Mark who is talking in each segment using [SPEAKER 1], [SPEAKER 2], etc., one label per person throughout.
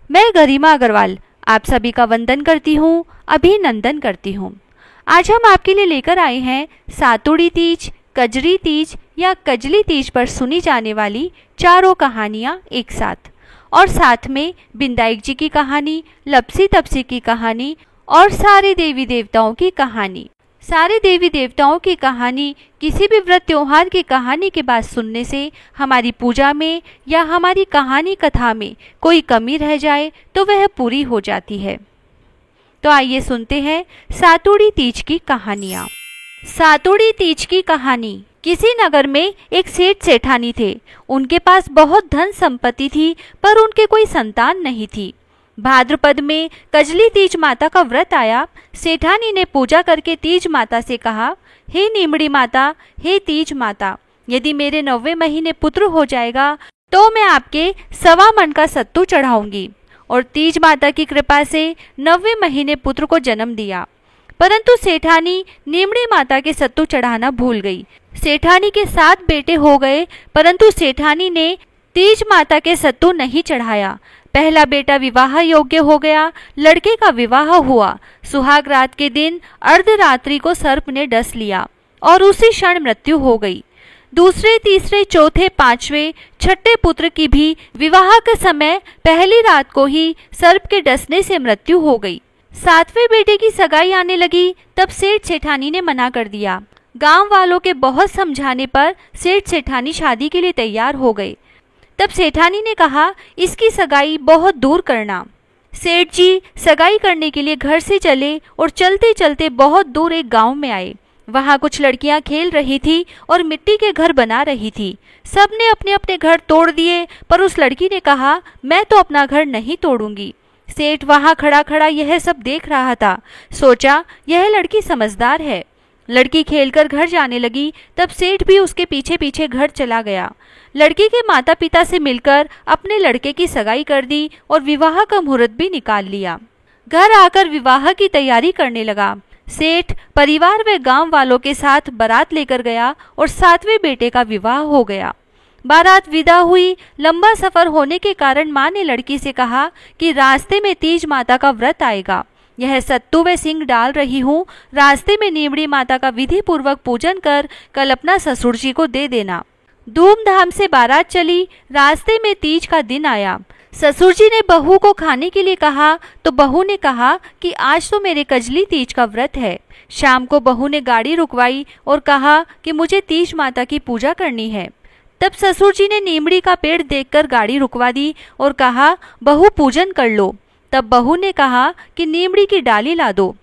[SPEAKER 1] मैं गरिमा अग्रवाल आप सभी का वंदन करती हूँ, अभिनंदन करती हूँ। आज हम आपके लिए लेकर आए हैं सातुड़ी तीज, कजरी तीज या कजली तीज पर सुनी जाने वाली चारों कहानियाँ एक साथ, और साथ में बिंदाई जी की कहानी, लपसी तपसी की कहानी और सारे देवी देवताओं की कहानी। सारे देवी देवताओं की कहानी किसी भी व्रत त्योहार की कहानी के बाद सुनने से हमारी पूजा में या हमारी कहानी कथा में कोई कमी रह जाए तो वह पूरी हो जाती है। तो आइए सुनते हैं सातुड़ी तीज की कहानियाँ। सातुड़ी तीज की कहानी। किसी नगर में एक सेठ सेठानी थे। उनके पास बहुत धन संपत्ति थी, पर उनके कोई संतान नहीं थी। भाद्रपद में कजली तीज माता का व्रत आया। सेठानी ने पूजा करके तीज माता से कहा, हे नीमड़ी माता, हे तीज माता, यदि मेरे 9वें महीने पुत्र हो जाएगा तो मैं आपके 1.25 मन का सत्तू चढ़ाऊंगी। और तीज माता की कृपा से 9वें महीने पुत्र को जन्म दिया। परंतु सेठानी नीमड़ी माता के सत्तू चढ़ाना भूल गई। सेठानी के 7 बेटे हो गए, परंतु सेठानी ने तीज माता के सत्तू नहीं चढ़ाया। पहला बेटा विवाह योग्य हो गया। लड़के का विवाह हुआ। सुहाग रात के दिन अर्धरात्रि को सर्प ने डस लिया और उसी क्षण मृत्यु हो गई। दूसरे, तीसरे, चौथे, 5वें, 6ठे पुत्र की भी विवाह के समय पहली रात को ही सर्प के डसने से मृत्यु हो गई। 7वें बेटे की सगाई आने लगी, तब सेठ सेठानी ने मना कर दिया। गांव वालों के बहुत समझाने पर सेठ सेठानी शादी के लिए तैयार हो गए। तब सेठानी ने कहा, इसकी सगाई बहुत दूर करना। सेठ जी सगाई करने के लिए घर से चले और चलते चलते बहुत दूर एक गांव में आए। वहां कुछ लड़कियां खेल रही थी और मिट्टी के घर बना रही थी। सबने अपने अपने घर तोड़ दिए, पर उस लड़की ने कहा, मैं तो अपना घर नहीं तोड़ूंगी। सेठ वहां खड़ा खड़ा यह सब देख रहा था। सोचा, यह लड़की समझदार है। लड़की खेलकर घर जाने लगी, तब सेठ भी उसके पीछे पीछे घर चला गया। लड़की के माता पिता से मिलकर अपने लड़के की सगाई कर दी और विवाह का मुहूर्त भी निकाल लिया। घर आकर विवाह की तैयारी करने लगा। सेठ परिवार व गांव वालों के साथ बारात लेकर गया और 7वें बेटे का विवाह हो गया। बारात विदा हुई। लंबा सफर होने के कारण माँ ने लड़की से कहा कि रास्ते में तीज माता का व्रत आएगा, यह सत्तू व सिंग डाल रही हूँ। रास्ते में नीमड़ी माता का विधि पूर्वक पूजन कर कल अपना ससुर जी को दे देना। धूमधाम से बारात चली। रास्ते में तीज का दिन आया। ससुर जी ने बहू को खाने के लिए कहा तो बहू ने कहा कि आज तो मेरे कजली तीज का व्रत है। शाम को बहू ने गाड़ी रुकवाई और कहा कि मुझे तीज माता की पूजा करनी है। तब ससुर जी ने नीमड़ी का पेड़ देखकर गाड़ी रुकवा दी और कहा, बहू पूजन कर लो। तब बहू ने कहा कि नीमड़ी की डाली ला दो।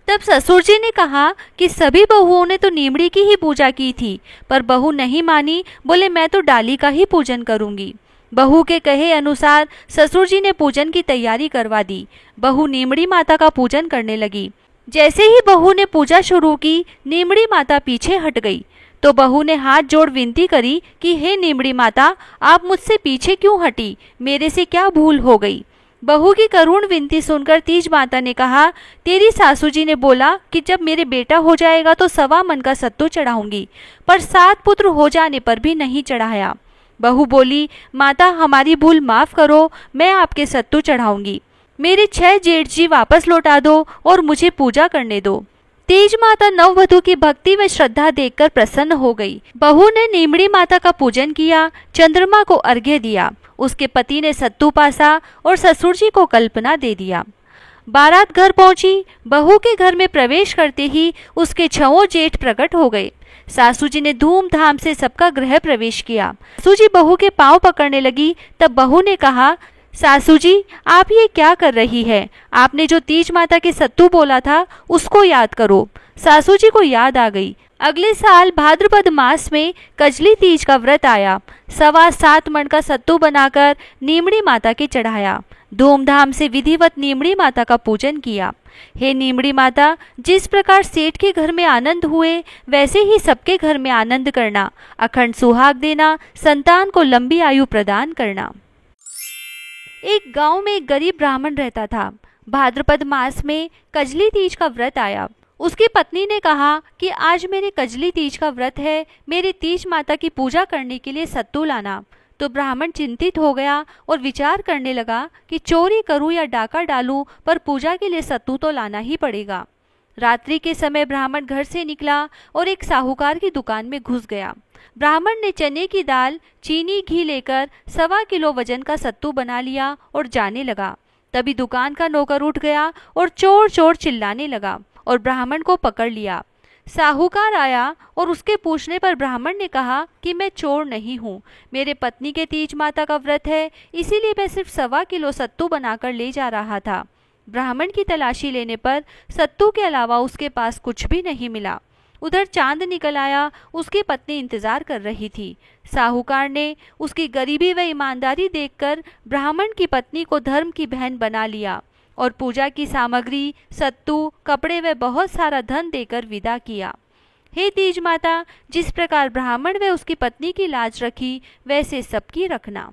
[SPEAKER 1] तब ससुर जी ने कहा कि सभी बहुओं ने तो नीमड़ी की ही पूजा की थी, पर बहू नहीं मानी। बोले, मैं तो डाली का ही पूजन करूंगी। बहू के कहे अनुसार ससुर जी ने पूजन की तैयारी करवा दी। बहू नीमड़ी माता का पूजन करने लगी। जैसे ही बहू ने पूजा शुरू की, नीमड़ी माता पीछे हट गई। तो बहू ने हाथ जोड़ विनती करी कि हे नीमड़ी माता, आप मुझसे पीछे क्यों हटी? मेरे से क्या भूल हो गई? बहू की करुण विनती सुनकर तीज माता ने कहा, तेरी सासू जी ने बोला कि जब मेरे बेटा हो जाएगा तो 1.25 मन का सत्तू चढ़ाऊंगी, पर 7 पुत्र हो जाने पर भी नहीं चढ़ाया। बहू बोली, माता हमारी भूल माफ करो, मैं आपके सत्तू चढ़ाऊंगी। मेरे 6 जेठ जी वापस लौटा दो और मुझे पूजा करने दो। तीज माता नववधू की भक्ति व श्रद्धा देखकर प्रसन्न हो गई। बहू ने नीमड़ी माता का पूजन किया, चंद्रमा को अर्घ्य दिया। उसके पति ने सत्तू पासा और ससुर जी को कल्पना दे दिया। बारात घर पहुंची। बहू के घर में प्रवेश करते ही उसके 6 जेठ प्रकट हो गए। सासू जी ने धूमधाम से सबका गृह प्रवेश किया। सासू जी बहू के पांव पकड़ने लगी। तब बहू ने कहा, सासू जी आप ये क्या कर रही है? आपने जो तीज माता के सत्तू बोला था उसको याद करो। सासू जी को याद आ गई। अगले साल भाद्रपद मास में कजली तीज का व्रत आया। 7.25 मन का सत्तू बनाकर नीमड़ी माता के चढ़ाया। धूमधाम से विधिवत नीमड़ी माता का पूजन किया। हे नीमड़ी माता, जिस प्रकार सेठ के घर में आनंद हुए वैसे ही सबके घर में आनंद करना, अखंड सुहाग देना, संतान को लंबी आयु प्रदान करना। एक गांव में एक गरीब ब्राह्मण रहता था। भाद्रपद मास में कजली तीज का व्रत आया। उसकी पत्नी ने कहा कि आज मेरे कजली तीज का व्रत है, मेरी तीज माता की पूजा करने के लिए सत्तू लाना। तो ब्राह्मण चिंतित हो गया और विचार करने लगा कि चोरी करूं या डाका डालूं, पर पूजा के लिए सत्तू तो लाना ही पड़ेगा। रात्रि के समय ब्राह्मण घर से निकला और एक साहूकार की दुकान में घुस गया। ब्राह्मण ने चने की दाल, चीनी, घी लेकर 1.25 किलो वजन का सत्तू बना लिया और जाने लगा। तभी दुकान का नौकर उठ गया और चोर चोर चिल्लाने लगा और ब्राह्मण को पकड़ लिया। साहूकार आया और उसके पूछने पर ब्राह्मण ने कहा कि मैं चोर नहीं हूँ, मेरे पत्नी के तीज माता का व्रत है, इसीलिए मैं सिर्फ 1.25 किलो सत्तू बनाकर ले जा रहा था। ब्राह्मण की तलाशी लेने पर सत्तू के अलावा उसके पास कुछ भी नहीं मिला। उधर चांद निकल आया, उसकी पत्नी इंतजार कर रही थी। साहूकार ने उसकी गरीबी व ईमानदारी देखकर ब्राह्मण की पत्नी को धर्म की बहन बना लिया और पूजा की सामग्री, सत्तू, कपड़े व बहुत सारा धन देकर विदा किया। हे तीज माता, जिस प्रकार ब्राह्मण व उसकी पत्नी की लाज रखी, वैसे सबकी रखना।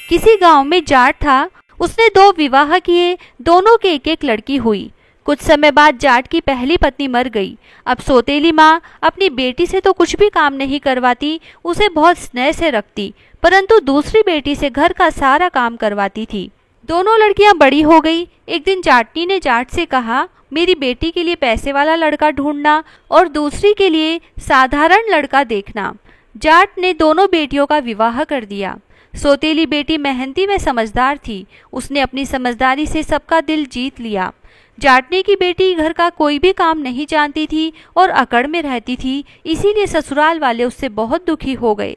[SPEAKER 1] किसी गांव में जाट था, उसने 2 विवाह किए, दोनों के एक लड़की हुई। कुछ समय बाद जाट की पहली पत्नी मर गई। अब सौतेली माँ अपनी बेटी से तो कुछ भी काम नहीं करवाती, उसे बहुत स्नेह से रखती, परंतु दूसरी बेटी से घर का सारा काम करवाती थी। दोनों लड़कियां बड़ी हो गई। एक दिन जाटनी ने जाट से कहा, मेरी बेटी के लिए पैसे वाला लड़का ढूंढना और दूसरी के लिए साधारण लड़का देखना। जाट ने दोनों बेटियों का विवाह कर दिया। सौतेली बेटी मेहनती व समझदार थी, उसने अपनी समझदारी से सबका दिल जीत लिया। जाटने की बेटी घर का कोई भी काम नहीं जानती थी और अकड़ में रहती थी, इसीलिए ससुराल वाले उससे बहुत दुखी हो गए।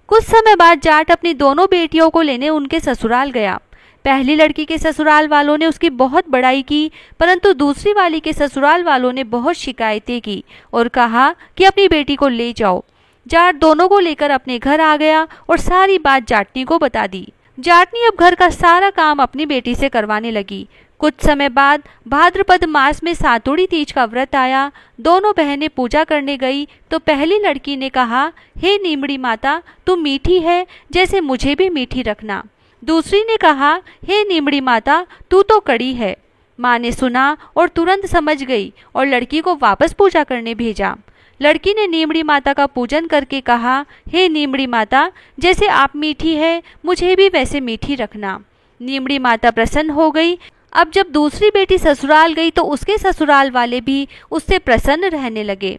[SPEAKER 1] कुछ समय बाद जाट अपनी दोनों बेटियों को लेने उनके ससुराल गया। पहली लड़की के ससुराल वालों ने उसकी बहुत बड़ाई की, परंतु दूसरी वाली के ससुराल वालों ने बहुत शिकायतें की और कहा कि अपनी बेटी को ले जाओ। जाट दोनों को लेकर अपने घर आ गया और सारी बात जाटनी को बता दी। जाटनी अब घर का सारा काम अपनी बेटी से करवाने लगी। कुछ समय बाद भाद्रपद मास में सातुड़ी तीज का व्रत आया। दोनों बहनें पूजा करने गई तो पहली लड़की ने कहा, हे नीमड़ी माता, तू मीठी है, जैसे मुझे भी मीठी रखना। दूसरी ने कहा, हे नीमड़ी माता, तू तो कड़ी है। माँ ने सुना और तुरंत समझ गई और लड़की को वापस पूजा करने भेजा। लड़की ने नीमड़ी माता का पूजन करके कहा, हे नीमड़ी माता, जैसे आप मीठी है, मुझे भी वैसे मीठी रखना। नीमड़ी माता प्रसन्न हो गई। अब जब दूसरी बेटी ससुराल गई तो उसके ससुराल वाले भी उससे प्रसन्न रहने लगे।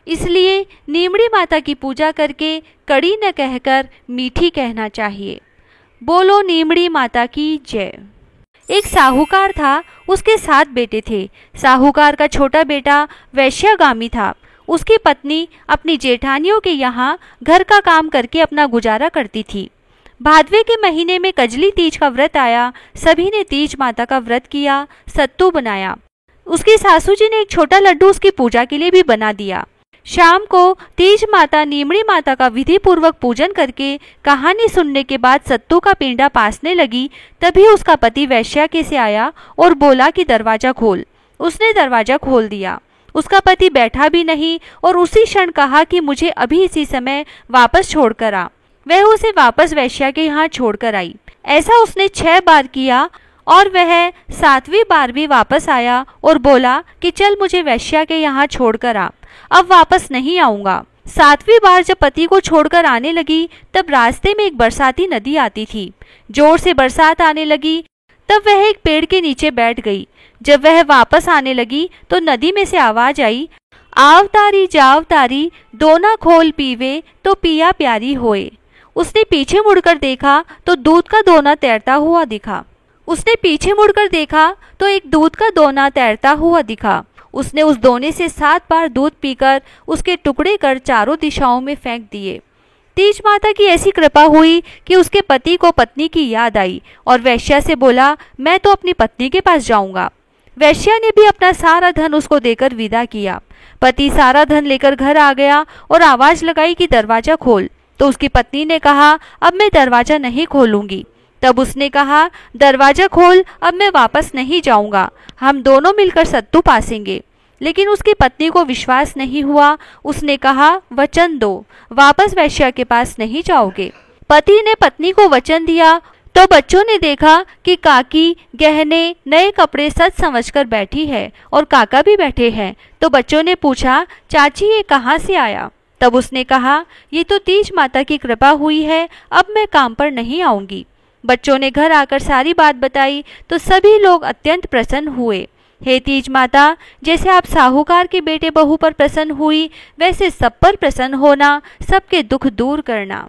[SPEAKER 1] इसलिए नीमड़ी माता की पूजा करके कड़ी न कहकर मीठी कहना चाहिए। बोलो नीमड़ी माता की जय। एक साहूकार था, उसके 7 बेटे थे। साहूकार का छोटा बेटा वैश्यागामी था। उसकी पत्नी अपनी जेठानियों के यहाँ घर का काम करके अपना गुजारा करती थी। भादवे के महीने में कजली तीज का व्रत आया। सभी ने तीज माता का व्रत किया, सत्तू बनाया। उसकी सासू जी ने एक छोटा लड्डू उसकी पूजा के लिए भी बना दिया। शाम को तीज माता नीमड़ी माता का विधि पूर्वक पूजन करके कहानी सुनने के बाद सत्तू का पिंडा पासने लगी। तभी उसका पति वैश्या के से आया और बोला कि दरवाजा खोल। उसने दरवाजा खोल दिया। उसका पति बैठा भी नहीं और उसी क्षण कहा कि मुझे अभी इसी समय वापस छोड़कर आ। वह उसे वापस वैश्या के यहाँ छोड़कर आई। ऐसा उसने 6 बार किया और वह 7वीं बार भी वापस आया और बोला कि चल मुझे वैश्या के यहाँ छोड़कर आ, अब वापस नहीं आऊंगा। 7वीं बार जब पति को छोड़कर आने लगी तब रास्ते में एक बरसाती नदी आती थी। जोर से बरसात आने लगी तब वह एक पेड़ के नीचे बैठ गई। जब वह वापस आने लगी तो नदी में से आवाज आई, आव तारी जाव तारी, दोना खोल पीवे तो पिया प्यारी होए। उसने पीछे मुड़कर देखा तो दूध का दोना तैरता हुआ दिखा। उसने पीछे मुड़कर देखा तो एक दूध का दोना तैरता हुआ दिखा। उसने उस दोने से 7 बार दूध पीकर उसके टुकड़े कर चारों दिशाओं में फेंक दिए। तीज माता की ऐसी कृपा हुई कि उसके पति को पत्नी की याद आई और वैश्या से बोला, मैं तो अपनी पत्नी के पास जाऊंगा। वैश्या ने भी अपना सारा धन उसको देकर विदा किया। पति सारा धन लेकर घर आ गया और आवाज लगाई कि दरवाजा खोल। तो उसकी पत्नी ने कहा, अब मैं दरवाजा नहीं खोलूंगी। तब उसने कहा, दरवाजा खोल, अब मैं वापस नहीं जाऊंगा, हम दोनों मिलकर सत्तू पासेंगे। लेकिन उसकी पत्नी को विश्वास नहीं हुआ। उसने कहा, वचन दो, वापस वैश्या के पास नहीं जाओगे। पति ने पत्नी को वचन दिया तो बच्चों ने देखा कि काकी गहने नए कपड़े सच समझकर बैठी है और काका भी बैठे हैं। तो बच्चों ने पूछा, चाची ये कहाँ से आया? तब उसने कहा, ये तो तीज माता की कृपा हुई है, अब मैं काम पर नहीं आऊंगी। बच्चों ने घर आकर सारी बात बताई तो सभी लोग अत्यंत प्रसन्न हुए। हे तीज माता, जैसे आप साहूकार के बेटे बहू पर प्रसन्न हुई, वैसे सब पर प्रसन्न होना, सबके दुख दूर करना।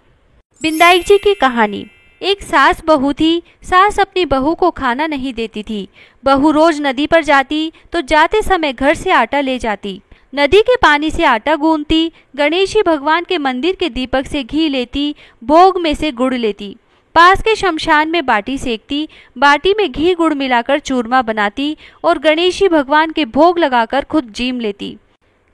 [SPEAKER 1] बिंदाई जी की कहानी। एक सास बहू थी। सास अपनी बहू को खाना नहीं देती थी। बहू रोज नदी पर जाती तो जाते समय घर से आटा ले जाती। नदी के पानी से आटा गूंथती, गणेश जी भगवान के मंदिर के दीपक से घी लेती, भोग में से गुड़ लेती, पास के शमशान में बाटी सेकती, बाटी में घी गुड़ मिलाकर चूरमा बनाती और गणेश जी भगवान के भोग लगाकर खुद जीम लेती।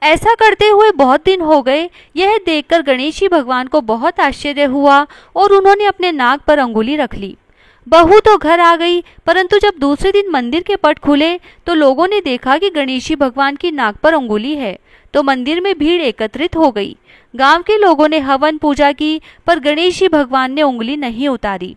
[SPEAKER 1] ऐसा करते हुए बहुत दिन हो गए। यह देखकर गणेश जी भगवान को बहुत आश्चर्य हुआ और उन्होंने अपने नाक पर अंगुली रख ली। बहू तो घर आ गई, परंतु जब दूसरे दिन मंदिर के पट खुले तो लोगों ने देखा कि गणेश जी भगवान की नाक पर अंगुली है, तो मंदिर में भीड़ एकत्रित हो गई। गांव के लोगों ने हवन पूजा की, पर गणेश जी भगवान ने उंगली नहीं उतारी।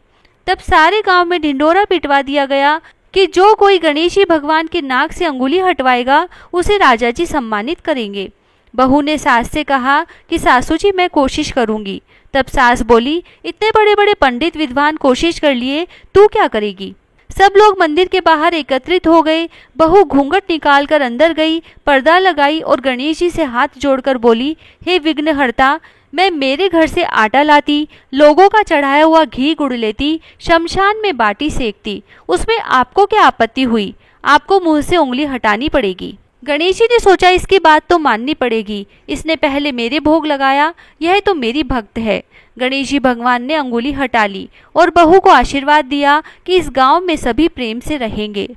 [SPEAKER 1] तब सारे गांव में ढिंडोरा पिटवा दिया गया कि जो कोई गणेश जी भगवान के नाक से अंगुली हटवाएगा उसे राजा जी सम्मानित करेंगे। बहू ने सास से कहा कि सासू जी, मैं कोशिश करूंगी। तब सास बोली, इतने बड़े बड़े पंडित विद्वान कोशिश कर लिए, तू क्या करेगी। सब लोग मंदिर के बाहर एकत्रित हो गए। बहू घूंघट निकालकर अंदर गई, पर्दा लगाई और गणेश जी से हाथ जोड़कर बोली, हे विघ्नहर्ता, मैं मेरे घर से आटा लाती, लोगों का चढ़ाया हुआ घी गुड़ लेती, शमशान में बाटी सेकती, उसमें आपको क्या आपत्ति हुई। आपको मुंह से उंगली हटानी पड़ेगी। गणेश जी ने सोचा, इसकी बात तो माननी पड़ेगी, इसने पहले मेरे भोग लगाया, यह तो मेरी भक्त है। गणेश जी भगवान ने अंगुली हटा ली और बहू को आशीर्वाद दिया कि इस गांव में सभी प्रेम से रहेंगे।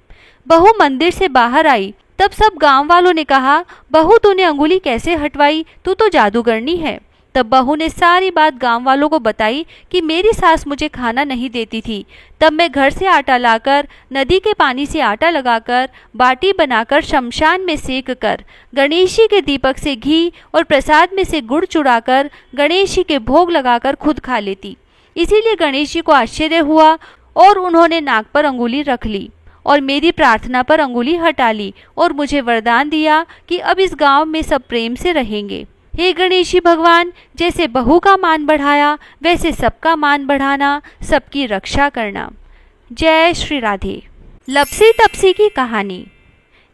[SPEAKER 1] बहू मंदिर से बाहर आई, तब सब गांव वालों ने कहा, बहू तूने अंगुली कैसे हटवाई, तू तो जादूगरनी है। तब बहू ने सारी बात गांव वालों को बताई कि मेरी सास मुझे खाना नहीं देती थी, तब मैं घर से आटा लाकर, नदी के पानी से आटा लगाकर, बाटी बनाकर शमशान में सेक कर, गणेश जी के दीपक से घी और प्रसाद में से गुड़ चुराकर गणेश जी के भोग लगाकर खुद खा लेती। इसीलिए गणेश जी को आश्चर्य हुआ और उन्होंने नाक पर अंगुली रख ली और मेरी प्रार्थना पर अंगुली हटा ली और मुझे वरदान दिया कि अब इस गाँव में सब प्रेम से रहेंगे। हे गणेश जी भगवान, जैसे बहू का मान बढ़ाया, वैसे सबका मान बढ़ाना, सबकी रक्षा करना। जय श्री राधे। लपसी तपसी की कहानी।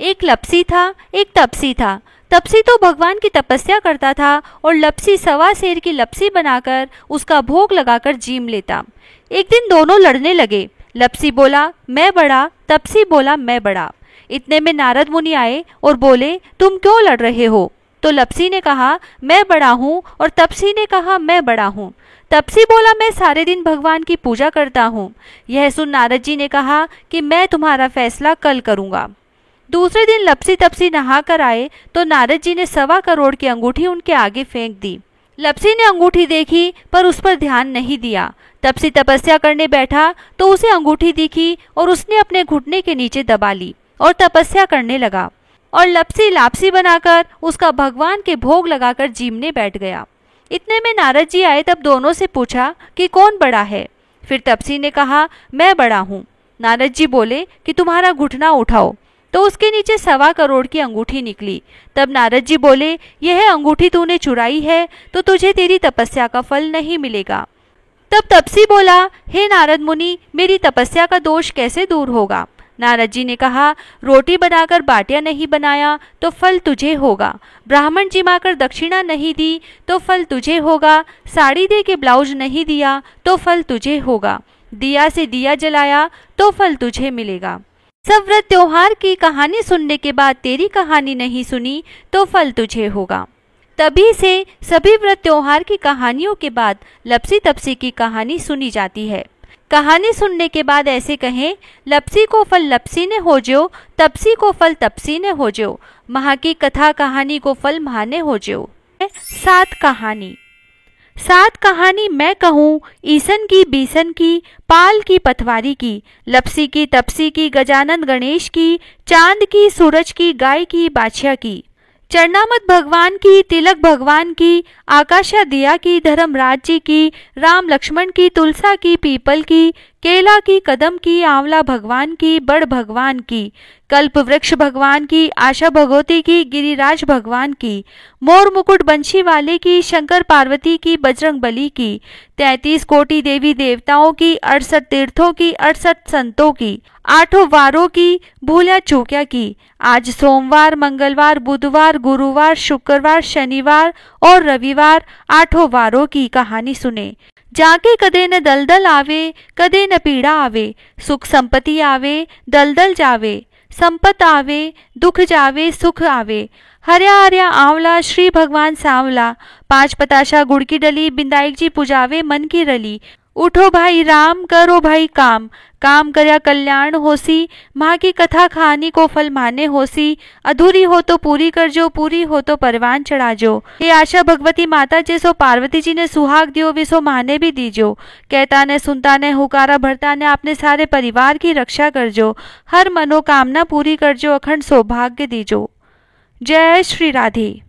[SPEAKER 1] एक लपसी था, एक तपसी था। तपसी तो भगवान की तपस्या करता था और लपसी सवा सेर की लपसी बनाकर उसका भोग लगाकर जीम लेता। एक दिन दोनों लड़ने लगे। लपसी बोला, मैं बड़ा, तपसी बोला, मैं बड़ा। इतने में नारद मुनि आए और बोले, तुम क्यों लड़ रहे हो। तो लपसी ने कहा, मैं बड़ा हूँ, और तपसी ने कहा, मैं बड़ा हूँ। तपसी बोला, मैं सारे दिन भगवान की पूजा करता हूँ। यह सुन नारद जी ने कहा कि मैं तुम्हारा फैसला कल करूँगा। दूसरे दिन लपसी तपसी नहा कर आए तो नारद जी ने 1.25 करोड़ की अंगूठी उनके आगे फेंक दी। लपसी ने अंगूठी देखी पर उस पर ध्यान नहीं दिया। तपसी तपस्या करने बैठा तो उसे अंगूठी दिखी और उसने अपने घुटने के नीचे दबा ली और तपस्या करने लगा। और लपसी लापसी बनाकर उसका भगवान के भोग लगाकर जीमने बैठ गया। इतने में नारद जी आए, तब दोनों से पूछा कि कौन बड़ा है। फिर तपसी ने कहा, मैं बड़ा हूँ। नारद जी बोले कि तुम्हारा घुटना उठाओ, तो उसके नीचे 1.25 करोड़ की अंगूठी निकली। तब नारद जी बोले, यह अंगूठी तूने चुराई है तो तुझे तेरी तपस्या का फल नहीं मिलेगा। तब तपसी बोला, हे नारद मुनि, मेरी तपस्या का दोष कैसे दूर होगा। नारद जी ने कहा, रोटी बनाकर बाटियां नहीं बनाया तो फल तुझे होगा, ब्राह्मण जिमाकर दक्षिणा नहीं दी तो फल तुझे होगा, साड़ी दे के ब्लाउज नहीं दिया तो फल तुझे होगा, दिया से दिया जलाया तो फल तुझे मिलेगा। सब व्रत त्योहार की कहानी सुनने के बाद तेरी कहानी नहीं सुनी तो फल तुझे होगा। तभी से सभी व्रत त्योहार की कहानियों के बाद लपसी तपसी की कहानी सुनी जाती है। कहानी सुनने के बाद ऐसे कहें, लपसी को फल लपसी ने हो जो, तपसी को फल तपसी ने हो जो, महा की कथा कहानी को फल महाने हो जो। 7 कहानी। 7 कहानी मैं कहूँ, ईसन की, बीसन की, पाल की, पथवारी की, लपसी की, तपसी की, गजानन गणेश की, चांद की, सूरज की, गाय की, बाछिया की, चरणामत भगवान की, तिलक भगवान की, आकाशा दिया की, धर्मराज जी की, राम लक्ष्मण की, तुलसा की, पीपल की, केला की, कदम की, आंवला भगवान की, बड़ भगवान की, कल्प वृक्ष भगवान की, आशा भगवती की, गिरिराज भगवान की, मोर मुकुट बंशी वाले की, शंकर पार्वती की, बजरंग बली की, 33 कोटि देवी देवताओं की, 68 तीर्थों की, 68 संतों की, 8 वारों की, भूलिया चूकिया की। आज सोमवार, मंगलवार, बुधवार, गुरुवार, शुक्रवार, शनिवार और रविवार 8 वारों की कहानी सुने। जाके कदे न दलदल आवे, कदे न पीड़ा आवे, सुख संपत्ति आवे, दलदल जावे, संपत आवे, दुख जावे, सुख आवे। हर्या हर्या आंवला, श्री भगवान सांवला, 5 पताशा गुड़ की डली, बिंदाई जी पुजावे मन की रली। उठो भाई राम, करो भाई काम, काम करया कल्याण होसी, माँ की कथा खानी को फल माने होसी। अधूरी हो तो पूरी कर जो, पूरी हो तो परवान चढ़ा जो। ये आशा भगवती माता जैसो पार्वती जी ने सुहाग दियो वैसो माने भी दीजो। कहता ने सुनता ने हुकारा भरता ने अपने सारे परिवार की रक्षा कर जो। हर मनोकामना पूरी कर जो, अखंड सौभाग्य दीजो। जय श्री राधे।